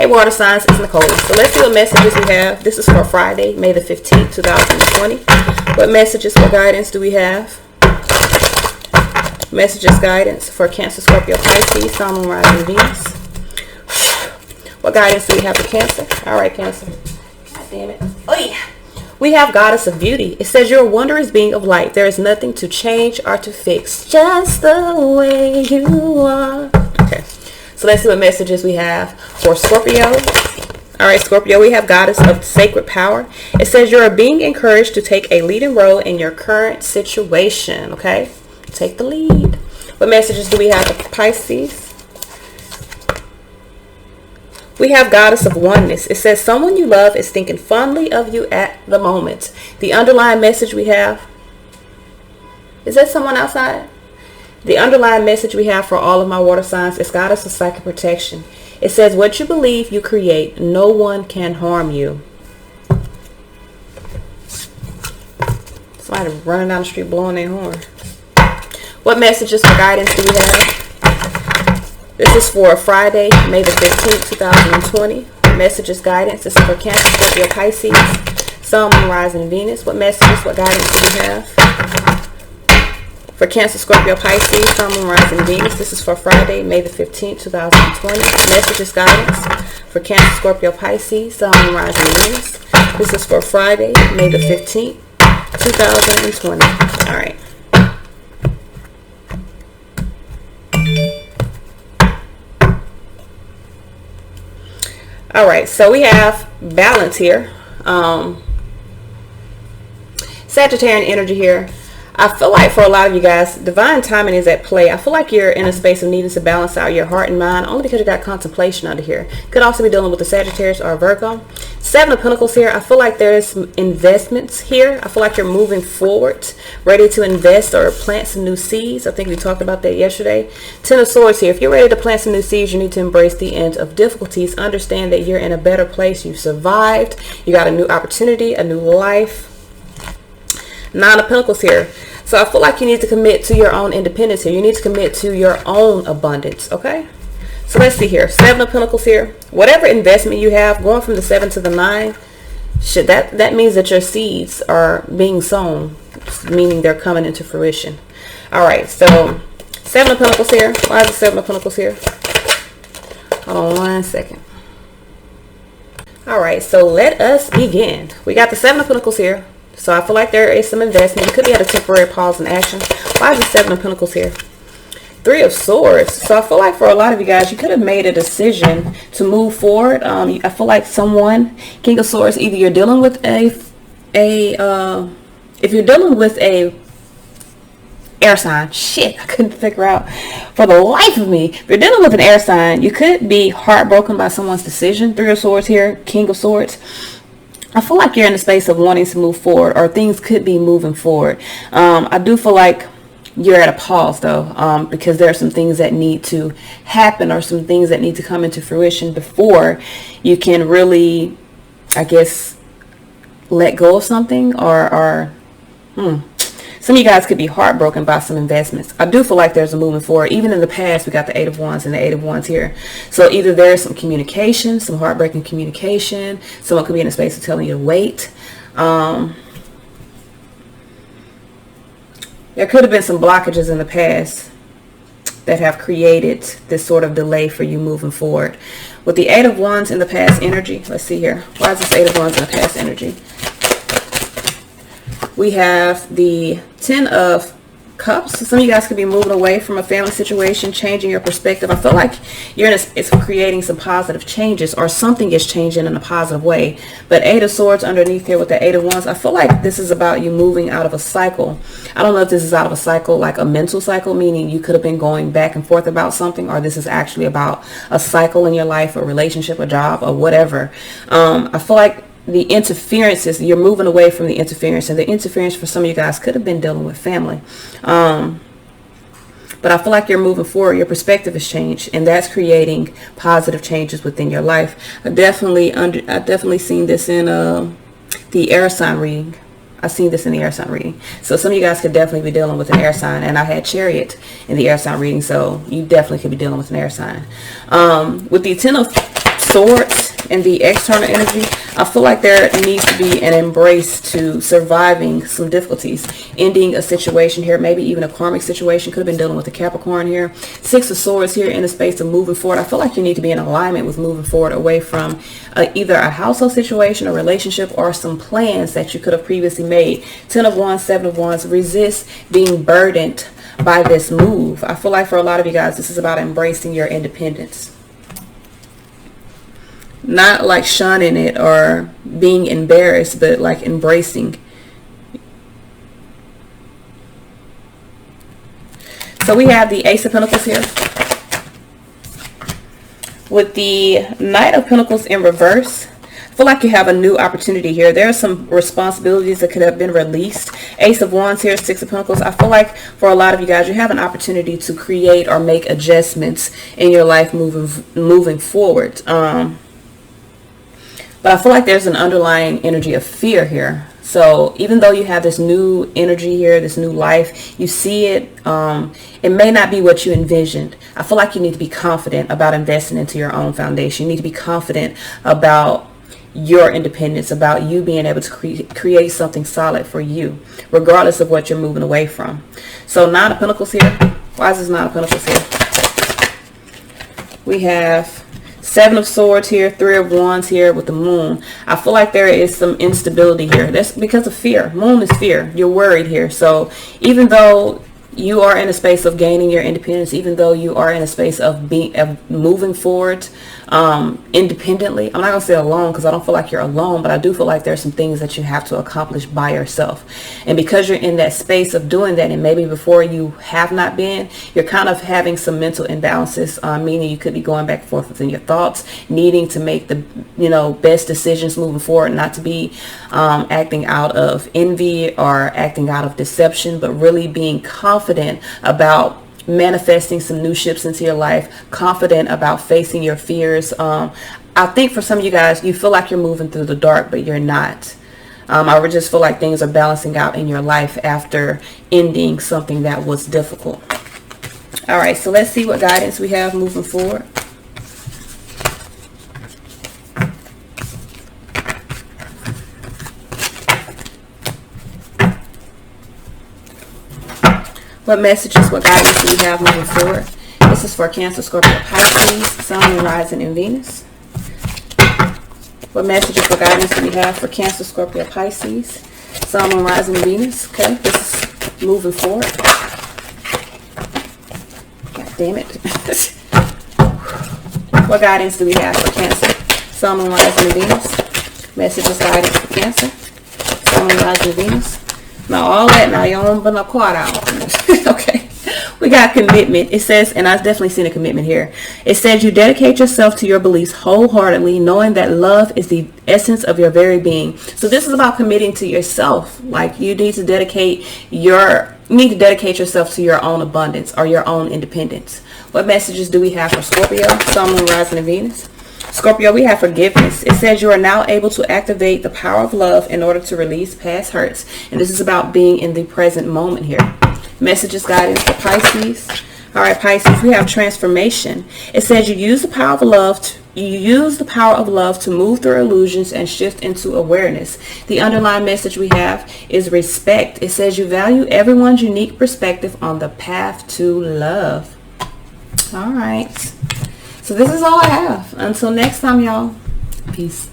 Hey water signs, it's Nicole. So let's see what messages we have. This is for Friday, May the 15th, 2020. What messages for guidance do we have? Messages guidance for Cancer, Scorpio, Pisces, Sun, Moon, Rising, Venus. What guidance do we have for Cancer? All right, Cancer. God damn it. Oh yeah. We have Goddess of Beauty. It says you're a wondrous being of light. There is nothing to change or to fix. Just the way you are. Okay. So let's see what messages we have for Scorpio. All right, Scorpio, we have Goddess of Sacred Power. It says you're being encouraged to take a leading role in your current situation. Okay. Take the lead. What messages do we have for Pisces? We have Goddess of Oneness. It says someone you love is thinking fondly of you at the moment. The underlying message we have, is that someone outside? The underlying message we have for all of my water signs is Goddess of Psychic Protection. It says what you believe you create, no one can harm you. Somebody running down the street blowing their horn. What messages for guidance do we have? This is for Friday, May the 15th, 2020. Messages guidance. This is for Cancer, Scorpio, Pisces, Sun, Moon, Rising, Venus. What messages, what guidance do we have? For Cancer, Scorpio, Pisces, Sun, Moon, Rising, Venus. This is for Friday, May the 15th, 2020. Messages guidance for Cancer, Scorpio, Pisces, Sun, Moon, Rising, Venus. This is for Friday, May the 15th, 2020. All right. All right, so we have balance here. Sagittarian energy here. I feel like for a lot of you guys, divine timing is at play. I feel like you're in a space of needing to balance out your heart and mind, only because you got contemplation under here. Could also be dealing with the Sagittarius or Virgo. Seven of Pentacles here. I feel like there's some investments here. I feel like you're moving forward, ready to invest or plant some new seeds. I think we talked about that yesterday. Ten of Swords here. If you're ready to plant some new seeds, you need to embrace the end of difficulties. Understand that you're in a better place. You survived. You got a new opportunity, a new life. Nine of Pentacles here. So I feel like you need to commit to your own independence here. You need to commit to your own abundance. Okay. So let's see here. Seven of Pentacles here. Whatever investment you have, going from the 7 to the 9, that means that your seeds are being sown, meaning they're coming into fruition. All right. So 7 of Pentacles here. Why is the 7 of Pentacles here? Hold on 1 second. All right. So let us begin. We got the 7 of Pentacles here. So I feel like there is some investment. You could be at a temporary pause in action. Why is the 7 of Pentacles here? 3 of Swords. So I feel like for a lot of you guys, you could have made a decision to move forward. I feel like someone, King of Swords, either you're dealing with if you're dealing with a air sign, shit, I couldn't figure out for the life of me. If you're dealing with an air sign, you could be heartbroken by someone's decision. 3 of Swords here, King of Swords. I feel like you're in the space of wanting to move forward, or things could be moving forward. I do feel like you're at a pause though, because there are some things that need to happen, or some things that need to come into fruition before you can really, I guess, let go of something, or some of you guys could be heartbroken by some investments. I do feel like there's a movement forward. Even in the past, we got the 8 of Wands and the 8 of Wands here. So either there's some communication, some heartbreaking communication. Someone could be in a space of telling you to wait. There could have been some blockages in the past that have created this sort of delay for you moving forward. With the 8 of Wands in the past energy, let's see here. Why is this 8 of Wands in the past energy? We have the 10 of Cups. So some of you guys could be moving away from a family situation, changing your perspective. I feel like you're it's creating some positive changes, or something is changing in a positive way. But 8 of Swords underneath here with the 8 of Wands, I feel like this is about you moving out of a cycle. I don't know if this is out of a cycle, like a mental cycle, meaning you could have been going back and forth about something, or this is actually about a cycle in your life, a relationship, a job, or whatever. I feel like the interferences, you're moving away from the interference, and the interference for some of you guys could have been dealing with family. But I feel like you're moving forward. Your perspective has changed, and that's creating positive changes within your life. I definitely seen this in the air sign reading. I've seen this in the air sign reading. So some of you guys could definitely be dealing with an air sign, and I had Chariot in the air sign reading, so you definitely could be dealing with an air sign. With the 10 of Swords and the external energy, I feel like there needs to be an embrace to surviving some difficulties, ending a situation here, maybe even a karmic situation. Could have been dealing with a Capricorn here. Six of Swords here in the space of moving forward. I feel like you need to be in alignment with moving forward away from either a household situation, a relationship, or some plans that you could have previously made. 10 of Wands, 7 of Wands. Resist being burdened by this move. I feel like for a lot of you guys, this is about embracing your independence. Not like shunning it or being embarrassed, but like embracing. So we have the Ace of Pentacles here with the Knight of Pentacles in reverse. I feel like you have a new opportunity here. There are some responsibilities that could have been released. Ace of Wands here, Six of Pentacles. I feel like for a lot of you guys, you have an opportunity to create or make adjustments in your life moving forward. But I feel like there's an underlying energy of fear here. So even though you have this new energy here, this new life, you see it, it may not be what you envisioned. I feel like you need to be confident about investing into your own foundation. You need to be confident about your independence, about you being able to create something solid for you, regardless of what you're moving away from. So Nine of Pentacles here. Why is this Nine of Pentacles here? We have Seven of Swords here, Three of Wands here with the Moon. I feel like there is some instability here. That's because of fear. Moon is fear. You're worried here. So even though you are in a space of gaining your independence, even though you are in a space of moving forward independently, I'm not going to say alone because I don't feel like you're alone, but I do feel like there's some things that you have to accomplish by yourself. And because you're in that space of doing that, and maybe before you have not been, you're kind of having some mental imbalances, meaning you could be going back and forth within your thoughts, needing to make the best decisions moving forward, not to be acting out of envy or acting out of deception, but really being confident about manifesting some new ships into your life, confident about facing your fears. I think for some of you guys, you feel like you're moving through the dark, but you're not. I would just feel like things are balancing out in your life after ending something that was difficult. All right, so let's see what guidance we have moving forward. What messages, what guidance do we have moving forward? This is for Cancer, Scorpio, Pisces, Sun, Moon, Rising, and Venus. What messages, what guidance do we have for Cancer, Scorpio, Pisces, Sun, Moon, Rising, and Venus? Okay, this is moving forward. God damn it. What guidance do we have for Cancer, Sun, Moon, Rising, and Venus? Messages, guidance for Cancer, Sun, Moon, Rising, and Venus. Now all that, now you don't put no quad out. Okay, we got commitment. It says, and I've definitely seen a commitment here. It says you dedicate yourself to your beliefs wholeheartedly, knowing that love is the essence of your very being. So this is about committing to yourself. Like you need to dedicate yourself to your own abundance or your own independence. What messages do we have for Scorpio, Sun, Moon, Rising, and Venus? Scorpio, we have forgiveness. It says you are now able to activate the power of love in order to release past hurts. And this is about being in the present moment here. Messages, guidance for Pisces. All right, Pisces, we have transformation. It says you use the power of love to move through illusions and shift into awareness. The underlying message we have is respect. It says you value everyone's unique perspective on the path to love. All right. So this is all I have. Until next time, y'all. Peace.